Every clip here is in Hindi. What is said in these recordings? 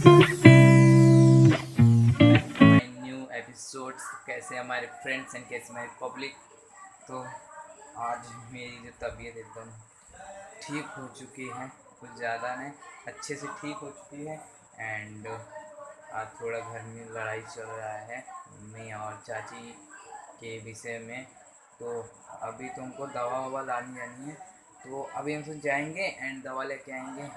My new episodes. कैसे हमारे फ्रेंड्स एंड कैसे हमारी पब्लिक। तो आज मेरी जो तबीयत एकदम ठीक हो चुकी है, कुछ ज़्यादा नहीं, अच्छे से ठीक हो चुकी है। एंड आज थोड़ा घर में लड़ाई चल रहा है मम्मी और चाची के विषय में। तो अभी तुमको दवा ववा लानी जानी है, तो अभी हम सब जाएंगे एंड दवा लेके आएंगे।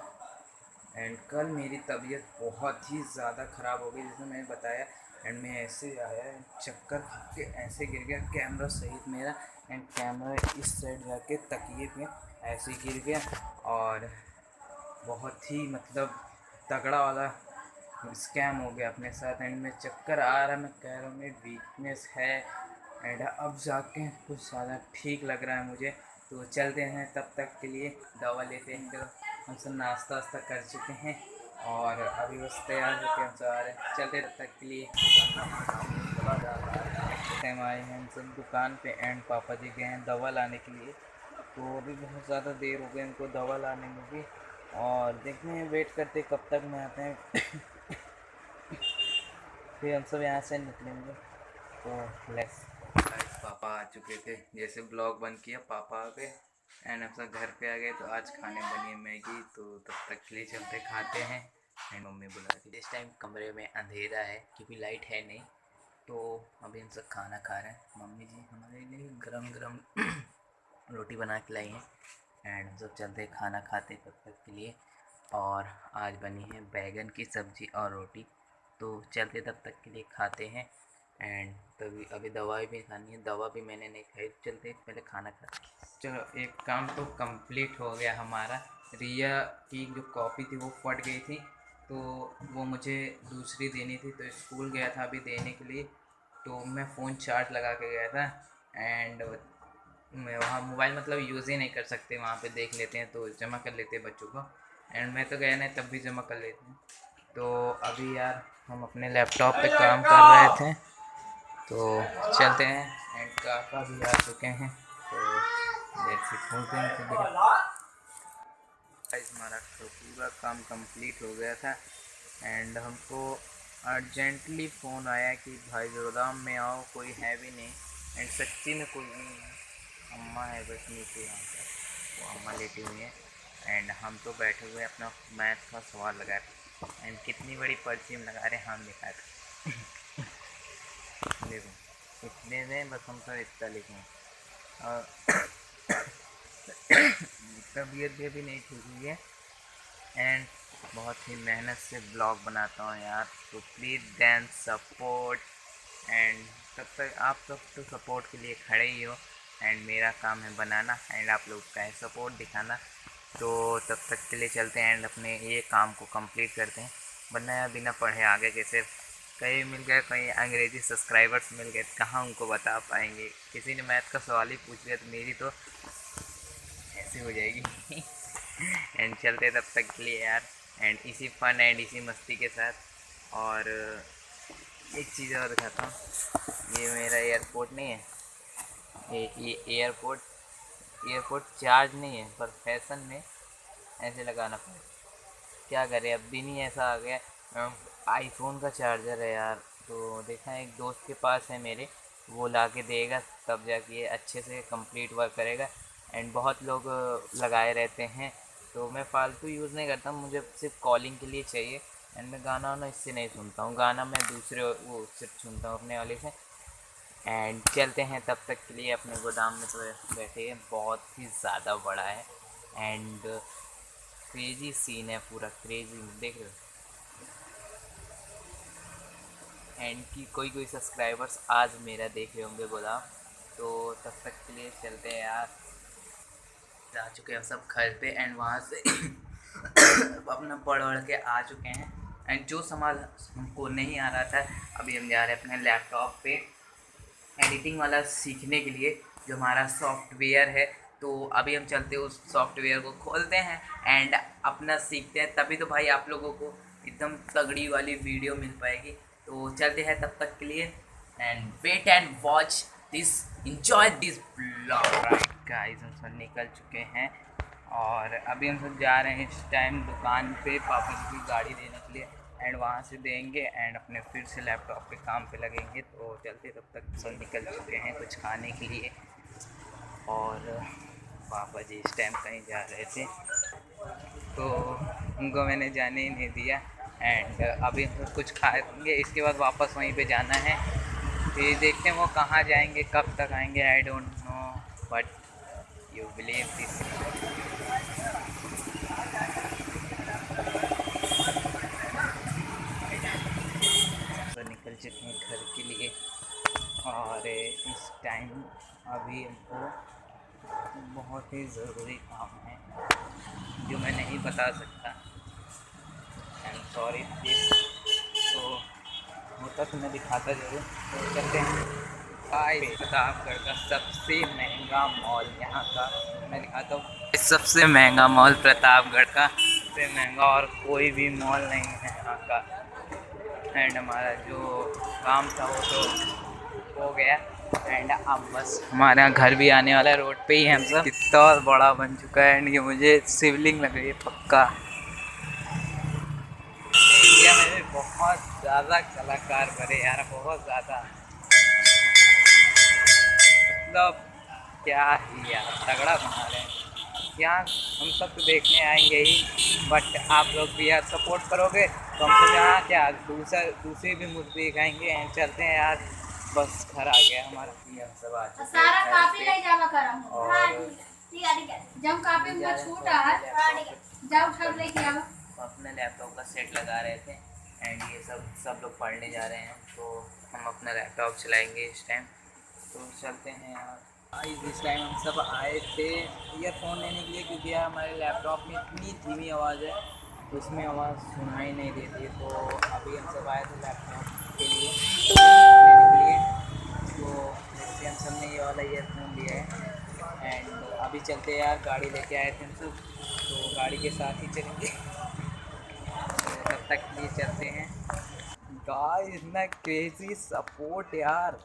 एंड कल मेरी तबीयत बहुत ही ज़्यादा ख़राब हो गई, जैसे मैंने बताया। एंड मैं ऐसे आया, चक्कर खा के ऐसे गिर गया, कैमरा सहित मेरा। एंड कैमरा इस साइड जाके तकिए पे ऐसे गिर गया और बहुत ही मतलब तगड़ा वाला स्कैम हो गया अपने साथ। एंड में चक्कर आ रहा, मैं कह रहा हूँ मेरी वीकनेस है। एंड अब जाके कुछ ज़्यादा ठीक लग रहा है मुझे। तो चलते हैं, तब तक के लिए दवा लेते हैं। तो हम सब नाश्ता वास्ता कर चुके हैं और अभी बस तैयार होकर हम सब आ रहे हैं। चलते तब तक के लिए। टाइम आए हैं हम सब दुकान पे एंड पापा जी गए हैं दवा लाने के लिए। तो अभी बहुत ज़्यादा देर हो गई उनको दवा लाने में भी, और देखते हैं वेट करते कब तक में आते हैं। फिर हम सब यहाँ से निकलेंगे। तो लेट्स। पापा आ चुके थे, जैसे ब्लॉग बंद किया पापा आ गए एंड हम सब घर पे आ गए। तो आज खाने बनी है मैगी, तो तब तक के लिए चलते खाते हैं। एंड मम्मी बुला रही है। इस टाइम कमरे में अंधेरा है क्योंकि लाइट है नहीं। तो अभी हम सब खाना खा रहे हैं। मम्मी जी हमारे लिए गरम गरम रोटी बना के लाई हैं एंड हम सब चलते खाना खाते तब तक के लिए। और आज बनी है बैगन की सब्ज़ी और रोटी। तो चलते तब तक के लिए खाते हैं। एंड तभी अभी दवाई भी खानी है, दवा भी मैंने नहीं खाई। चलते पहले खाना खाते। चलो, एक काम तो कंप्लीट हो गया हमारा। रिया की जो कॉपी थी वो फट गई थी, तो वो मुझे दूसरी देनी थी। तो स्कूल गया था अभी देने के लिए। तो मैं फ़ोन चार्ज लगा के गया था एंड मैं वहाँ मोबाइल मतलब यूज़ ही नहीं कर सकते, वहाँ पे देख लेते हैं तो जमा कर लेते हैं बच्चों को। एंड मैं तो गया नहीं तब भी जमा कर लेते हैं। तो अभी यार हम अपने लैपटॉप पे काम कर रहे थे, तो चलते हैं। एंड काका भी आ चुके हैं, तो जैसे खोलते हैं तो हमारा तो पूरा काम कंप्लीट हो गया था। एंड हमको अर्जेंटली फ़ोन आया कि भाई गोदाम में आओ, कोई है भी नहीं। एंड सच्ची में कोई नहीं है, अम्मा है बस नीचे यहाँ पर, वो अम्मा लेटी हुई है। एंड हम तो बैठे हुए अपना मैथ का सवाल लगा रहे। एंड कितनी बड़ी पर्ची में लगा रहे हम लिखा रहे। देखो इतने में बस हम तो इतना लिखें। और तबीयत भी अभी नहीं ठीक हुई है एंड बहुत ही मेहनत से ब्लॉग बनाता हूँ यार। तो प्लीज़ देन सपोर्ट। एंड तब तक आप सब तो सपोर्ट के लिए खड़े ही हो। एंड मेरा काम है बनाना एंड आप लोग का है सपोर्ट दिखाना। तो तब तक के लिए चलते हैं एंड अपने ये काम को कंप्लीट करते हैं। वरना बिना पढ़े आगे कैसे, कहीं मिल गए, कहीं अंग्रेजी सब्सक्राइबर्स मिल गए, कहाँ उनको बता पाएंगे। किसी ने मैथ का सवाल ही पूछ लिया तो मेरी तो ऐसी हो जाएगी। एंड चलते तब तक के लिए यार। एंड इसी फन एंड इसी मस्ती के साथ। और एक चीज़ और दिखाता हूँ, ये मेरा एयरपोर्ट नहीं है, ये एयरपोर्ट चार्ज नहीं है, पर फैशन में ऐसे लगाना पड़े। क्या करें, अब भी नहीं ऐसा आ गया। आईफोन का चार्जर है यार। तो देखा एक दोस्त के पास है मेरे, वो ला के देगा तब जाके ये अच्छे से कंप्लीट वर्क करेगा। एंड बहुत लोग लगाए रहते हैं, तो मैं फ़ालतू यूज़ नहीं करता, मुझे सिर्फ कॉलिंग के लिए चाहिए। एंड मैं गाना वाना इससे नहीं सुनता हूँ, गाना मैं दूसरे वो सिर्फ सुनता हूँ अपने वाले से। एंड चलते हैं तब तक के लिए। अपने गोदाम में तो बैठे हैं, बहुत ही ज़्यादा बड़ा है एंड क्रेजी सीन है, पूरा क्रेजी देख रहे हो। एंड की कोई कोई सब्सक्राइबर्स आज मेरा देख रहे होंगे गोदाम। तो तब तक के लिए चलते हैं यार। जा चुके हैं सब घर पे एंड वहाँ से अपना पढ़ वढ़ के आ चुके हैं। एंड जो सामान हमको नहीं आ रहा था, अभी हम जा रहे हैं अपने लैपटॉप पे एडिटिंग वाला सीखने के लिए, जो हमारा सॉफ्टवेयर है। तो अभी हम चलते उस सॉफ्टवेयर को खोलते हैं एंड अपना सीखते हैं, तभी तो भाई आप लोगों को एकदम तगड़ी वाली वीडियो मिल पाएगी। तो चलते हैं तब तक के लिए and wait and watch this, enjoy this blog. Guys हम सब निकल चुके हैं और अभी हम सब जा रहे हैं इस टाइम दुकान पे पापा की गाड़ी देने के लिए। एंड वहाँ से देंगे एंड अपने फिर से लैपटॉप पे काम पे लगेंगे। तो चलते, तब तक सब निकल चुके हैं कुछ खाने के लिए और पापा जी इस टाइम कहीं जा रहे थे तो उनको मैंने जाने ही नहीं दिया। एंड अभी हम कुछ खाएंगे, इसके बाद वापस वहीं पे जाना है। फिर देखते हैं वो कहाँ जाएंगे, कब तक आएंगे, I don't know, but you believe this. तो निकल चुके हैं घर के लिए और इस टाइम अभी हमको बहुत ही ज़रूरी काम है जो मैं नहीं बता सकता। I am sorry this. तो होता तो मैं दिखाता ज़रूर। तो चलते हैं प्रतापगढ़ का सबसे महंगा मॉल यहाँ का मैं दिखाता हूँ। सबसे महंगा मॉल प्रतापगढ़ का, सबसे महंगा और कोई भी मॉल नहीं है यहाँ का। एंड हमारा जो काम था वो तो हो गया एंड अब बस हमारे घर भी आने वाला है। रोड पे ही हम सब। कितना बड़ा बन चुका है एंड ये मुझे शिवलिंग लग रही है पक्का। इंडिया में भी बहुत ज़्यादा कलाकार बने यार, बहुत ज़्यादा, मतलब क्या ही यार तगड़ा बना रहे हैं। यहाँ हम सब तो देखने आएंगे ही, बट आप लोग भी यार सपोर्ट करोगे तो हम तो यहाँ क्या दूसरी भी मूर्ति दिखाएंगे। एंड चलते हैं यार, बस घर आ गया हमारा। हम सब आ चुके हैं और अपने लैपटॉप का सेट लगा रहे थे एंड ये सब लोग पढ़ने जा रहे हैं तो हम अपना लैपटॉप चलाएंगे इस टाइम। तो चलते हैं यार। इस टाइम हम सब आए थे ईयरफोन लेने के लिए क्योंकि यार हमारे लैपटॉप में इतनी धीमी आवाज़ है तो उसमें आवाज़ सुनाई नहीं देती है। तो अभी हम सब आए थे लैपटॉप के लिए लेने के लिए, तो जैसे हम सब ने ये वाला ईयरफोन लिया है एंड अभी चलते हैं यार। गाड़ी लेके आए थे हम सब तो गाड़ी के साथ ही चलेंगे। तो तब तक लिए चलते हैं। गाइस इतना क्रेजी सपोर्ट यार,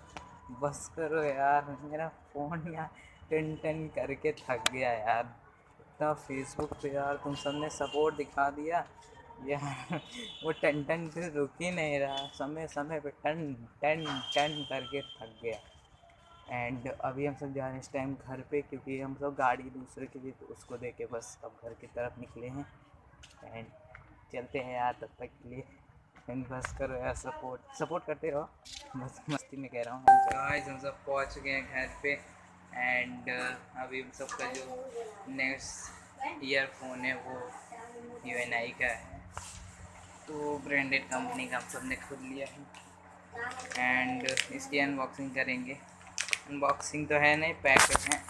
बस करो यार। मेरा फ़ोन यार टन टन करके थक गया यार। इतना फेसबुक पे यार तुम सबने सपोर्ट दिखा दिया यार। वो टन टन से रुक ही नहीं रहा, समय समय पे टन टन टन करके थक गया। एंड अभी हम सब जा रहे हैं इस टाइम घर पे क्योंकि हम सब गाड़ी दूसरे के लिए तो उसको दे के बस अब घर की तरफ निकले हैं। एंड चलते हैं यार तब तक के लिए। एंड बस करो यार, सपोर्ट करते रहो, बस मस्ती में कह रहा हूँ। गाइस हम सब पहुँच गए हैं घर पे एंड अभी हम सब का जो नेक्स्ट ईयरफोन है वो UNI का है, तो ब्रांडेड कंपनी का हम सब ने खुद लिया है एंड इसकी अनबॉक्सिंग करेंगे। अनबॉक्सिंग तो है नहीं, पैकेट है।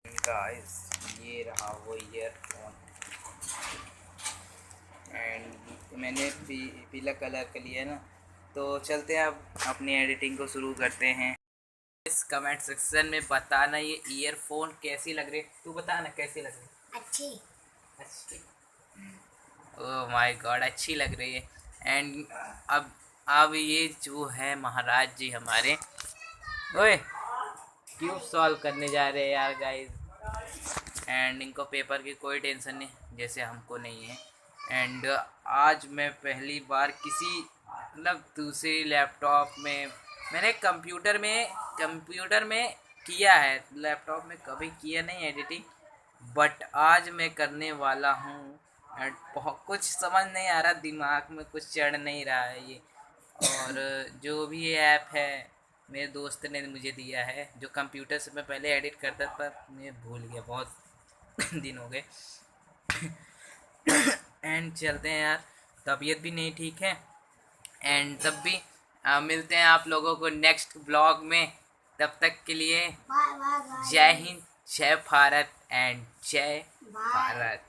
गाइस ये रहा वो ईयरफोन एंड मैंने पीला कलर का लिया ना। तो चलते हैं अब अपनी एडिटिंग को शुरू करते हैं। इस कमेंट सेक्शन में बताना ये ईयरफोन कैसी लग रही, तू बता ना कैसी लग रही। अच्छी ओह माय गॉड अच्छी लग रही है। एंड अब ये जो है महाराज जी हमारे, ओए क्यूब सॉल्व करने जा रहे हैं यार गाइस। एंड इनको पेपर की कोई टेंशन नहीं जैसे हमको नहीं है। एंड आज मैं पहली बार किसी मतलब दूसरे लैपटॉप में, मैंने कंप्यूटर में किया है, लैपटॉप में कभी किया नहीं एडिटिंग, बट आज मैं करने वाला हूँ। एंड बहुत कुछ समझ नहीं आ रहा, दिमाग में कुछ चढ़ नहीं रहा है ये। और जो भी ये ऐप है मेरे दोस्त ने मुझे दिया है, जो कंप्यूटर से मैं पहले एडिट करता था, मैं भूल गया, बहुत दिन हो गए। एंड चलते हैं यार, तबीयत भी नहीं ठीक है। एंड तब भी मिलते हैं आप लोगों को नेक्स्ट ब्लॉग में। तब तक के लिए जय हिंद, जय भारत एंड जय भारत।